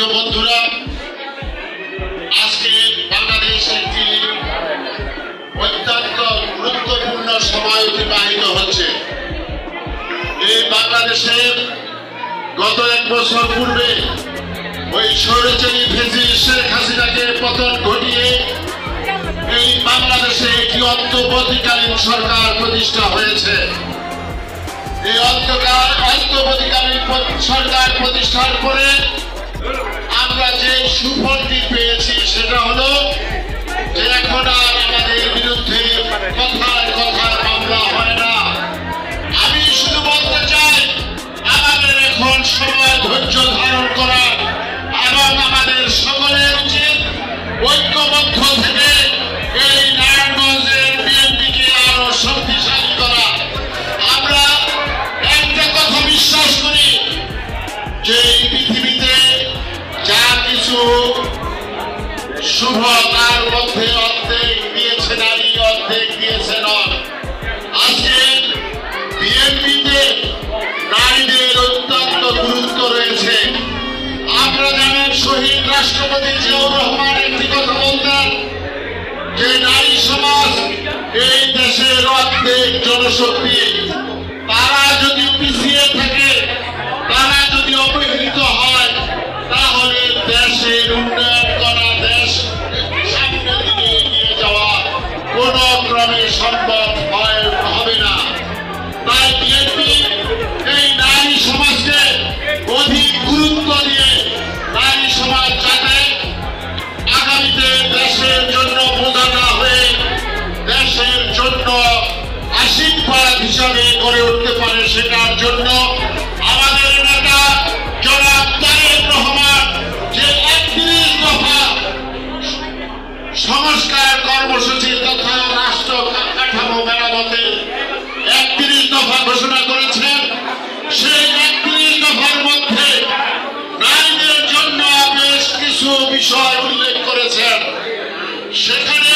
প্রিয় বন্ধুরা, আজকে বাংলাদেশ একটি অত্যন্ত গুরুত্বপূর্ণ সময় অতিবাহিত হচ্ছে। এই বাংলাদেশের গত 1 বছর পূর্বে ওই স্বৈরাচারী ফ্যাসিস্ট শেখ হাসিনাকে পতন ঘটিয়ে এই বাংলাদেশে একটি অন্তর্বর্তীকালীন সরকার প্রতিষ্ঠা হয়েছে। এই অন্তর্বর্তীকালীন সরকার প্রতিষ্ঠার পরে আমরা যে সুফলটি পেয়েছি সেটা হলো যে এখন আর আমাদের বিরুদ্ধে কথায় কথায় মামলা হয় না। আমি শুধু বলতে চাই, আমাদের এখন সময় ধৈর্য ধারণ করা এবং আমাদের সকলের উচিত ঐক্যবদ্ধ থেকে এই নারায়ণগঞ্জের বিএনপিকে আরো শক্তিশালী করা। আমরা একটা কথা বিশ্বাস করি যে এই পৃথিবীতে যা কিছু শুভ তার মধ্যে অর্ধেক দিয়েছে নারী, অর্ধেক দিয়েছে নন। আজকে বিএনপিতে নারীদের অত্যন্ত গুরুত্ব রয়েছে। আপনারা জানেন, শহীদ রাষ্ট্রপতি জিয়াউর রহমান একটি কথা বলতেন যে নারী সমাজ এই দেশের অর্ধেক জনশক্তি। তারা যদি পিছিয়ে থাকে, তারা যদি অবহেলিত হয়, তাহলে দেশের উন্নয়ন করা, দেশ সামনের দিকে এগিয়ে যাওয়া কোন ক্রমে সম্ভব হবে না। তাই বিএনপি এই নারী সমাজকে অধিক গুরুত্ব দিয়ে নারী সমাজ যাতে আগামীতে দেশের জন্য বোঝা না হয়ে দেশের জন্য আশীর্বাদ হিসাবে গড়ে উঠতে পারে, সেটার জন্য আমাদের নেতা জনাব তারেক রহমান যে 31 দফা সংস্কার কর্মসূচি তথা রাষ্ট্র কাঠামো মেরামতের 31 দফা ঘোষণা করেছেন, সেই 31 দফার মধ্যে নারীদের জন্য বেশ কিছু বিষয় উল্লেখ করেছেন। সেখানে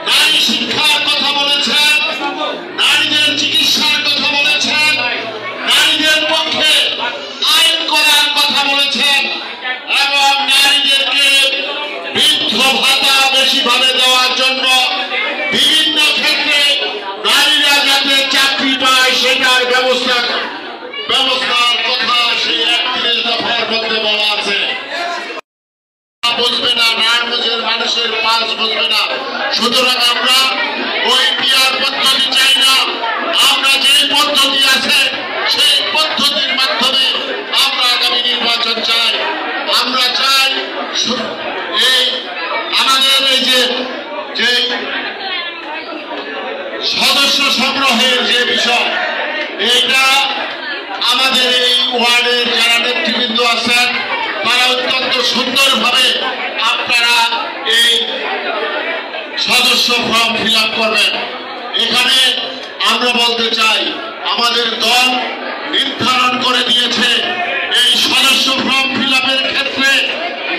নারী শিক্ষার কথা বলেছেন, নারীদের চিকিৎসার কথা বলেছেন, নারীদের পক্ষে আইন করার কথা বলেছেন এবং নারীদেরকে বৃদ্ধ ভাতা বেশিভাবে দেওয়ার জন্য বিভিন্ন ক্ষেত্রে নারীরা যাতে চাকরি পায় সেটার ব্যবস্থার কথা সেই 31 দফার মধ্যে বলা আছে। বুঝবে না, নারায়ণগঞ্জের মানুষের পাঁচ বুঝবে না। সুতরাং আমরা ওই পিয়ার পদ্ধতি চাই না। আমরা যে পদ্ধতি আছে সেই পদ্ধতির মাধ্যমে আমরা আগামী নির্বাচন চাই। আমরা চাই এই আমাদের এই যে সদস্য সংগ্রহের যে বিষয়, এটা আমাদের এই ওয়ার্ডের যারা নেতৃবৃন্দ আছেন তারা অত্যন্ত সুন্দরভাবে আপনারা এই সদস্য ফর্ম ফিল আপ করবেন। এখানে আমরা বলতে চাই, আমাদের দল নির্ধারণ করে দিয়েছে এই সদস্য ফর্ম ফিল আপের ক্ষেত্রে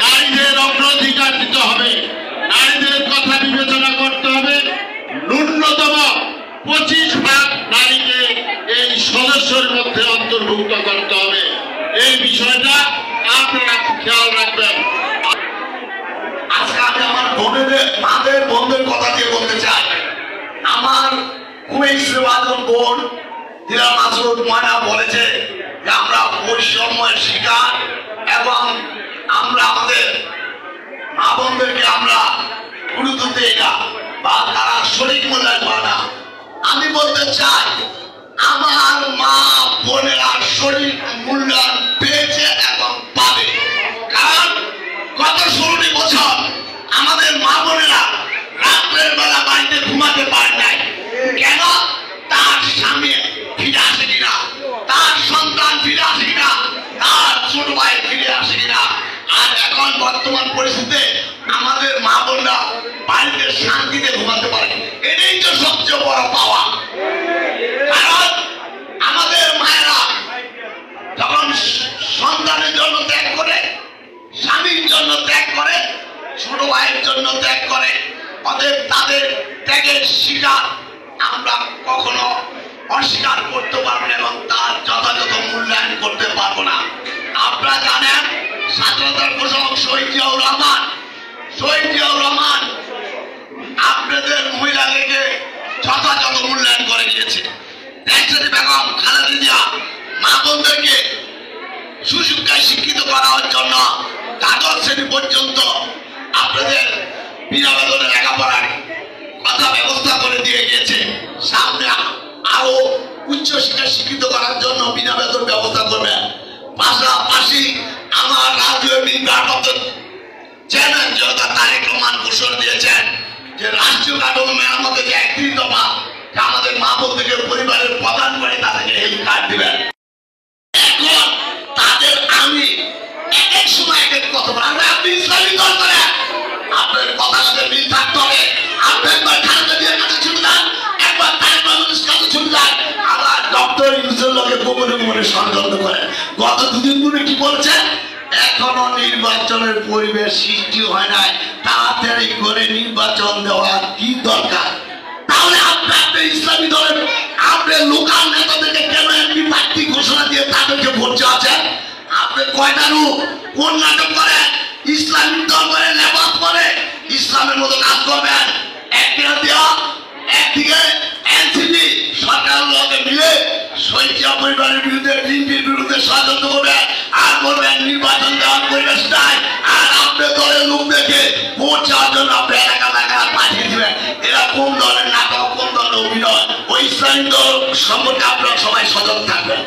নারীদের অগ্রাধিকার দিতে হবে, নারীদের কথা বিবেচনা করতে হবে। ন্যূনতম 25% নারীকে এই সদস্যের মধ্যে অন্তর্ভুক্ত করতে হবে। এই বিষয়টা আপনারা খেয়াল রাখবেন। আজকে আমি আমার মাদের বোনদের কথা দিয়ে বলতে চাই, আমার কুয়েশবাদন বোন জেলা মাসুদ ময়না বলেছে যে আমরা বৈষম্যের শিকার এবং আমরা আমাদের মা বোনদেরকে আমরা গুরুত্ব দিই না বা তারা সঠিক মূল্যায়ন পায় না। আমি বলতে চাই, আমার মা বোনেরা সঠিক মূল্যায়ন পেয়েছে এবং পাবে। কারণ গত 16টি বছর আমাদের মা বোনেরা রাত্রের বেলা বাড়িতে ঘুমাতে পারে নাই। কেন? তার স্বামী ফিরে আসে কিনা, তার সন্তান ফিরে আসে কিনা, তার ছোট ভাই ফিরে আসে কিনা। আর এখন বর্তমান পরিস্থিতিতে আমাদের মা বোনরা বাড়িতে শান্তিতে ঘুমাতে পারে, এটাই তো সবচেয়ে বড় পাওয়া। কারণ আমাদের মায়েরা যখন সন্তানের জন্য ত্যাগ করে, স্বামীর জন্য ত্যাগ করে, ছোট ভাইয়ের জন্য ত্যাগ করে, অতএব তাদের ত্যাগের শিকার আমরা কখনো অস্বীকার করতে পারবো না এবং তার যথাযথ মূল্যায়ন করতে পারবো না। আপনারা জানেন স্বাধীনতার ঘোষক শহীদ জিয়াউর রহমান, আপনাদের মহিলাদেরকে যথাযথ মূল্যায়ন করে দিয়েছে। দেশনেত্রী বেগম খালেদা জিয়া মা বোনদেরকে সুশিক্ষায় শিক্ষিত করার জন্য দ্বাদশ শ্রেণী পর্যন্ত আপনাদের বিনা বেতনে লেখাপড়ার কথা ব্যবস্থা করে দিয়ে গিয়েছে। সামনে আরো উচ্চ শিক্ষা শিক্ষিত করার জন্য বিনা বেতন ব্যবস্থা করবেন। পাশাপাশি আমার রাজনৈতিক চেয়ারম্যান জনতা তারেক রহমান ঘোষণা দিয়েছেন যে রাষ্ট্রীয় কাঠামো মেরামতে যে 31 দফা আমাদের মা বোনদেরকে পরিবারের প্রধান করে তাদেরকে হেলথ কার্ড দিবেন। এখন তাদের আমি এক এক সময় এক এক কথা বলবো। আপনি ইসলামী দল করেন, আপনার কথার সাথে মিল থাকতে হবে। আপনি একবার খালেদা জিয়ার কাছে ছুটে যান, একবার তারেক রহমানের কাছে ছুটে যান, আবার ডক্টর ইউনূসের লগে গোপনে গোপনে ষড়যন্ত্র করেন। গত দুদিন ধরে কি বলছেন? এখনো নির্বাচনের পরিবেশ সৃষ্টি হয় নাই, তাড়াতাড়ি করে নির্বাচন দেওয়ার কি দরকার? তাহলে আপনি ইসলামী দলের আপনার লোকাল নেতাদেরকে কেন এমপি প্রার্থী ঘোষণা দিয়ে তাদেরকে ভোট চাচ্ছেন? আপনি কয়টা রূপ কোন নাটক করেন? ইসলামিক দল করে লেবাস করে ইসলামের মতো কাজ করবেন। একদিকে এনসিপি সরকারের লগে মিলে শহীদ জিয়া পরিবারের বিরুদ্ধে বিএনপির বিরুদ্ধে ষড়যন্ত্র করবেন আর বলবেন নির্বাচন দেওয়ার পরিবেশ নাই, আর আপনার দলের লোক দেখে ভোট চাওয়ার জন্য আপনি এলাকা পাঠিয়ে দিবেন। এরা কোন দলের নাটক, কোন দলের অভিনয়? ওই ইসলামিক দল সম্পর্কে আপনারা সবাই সজাগ থাকবেন।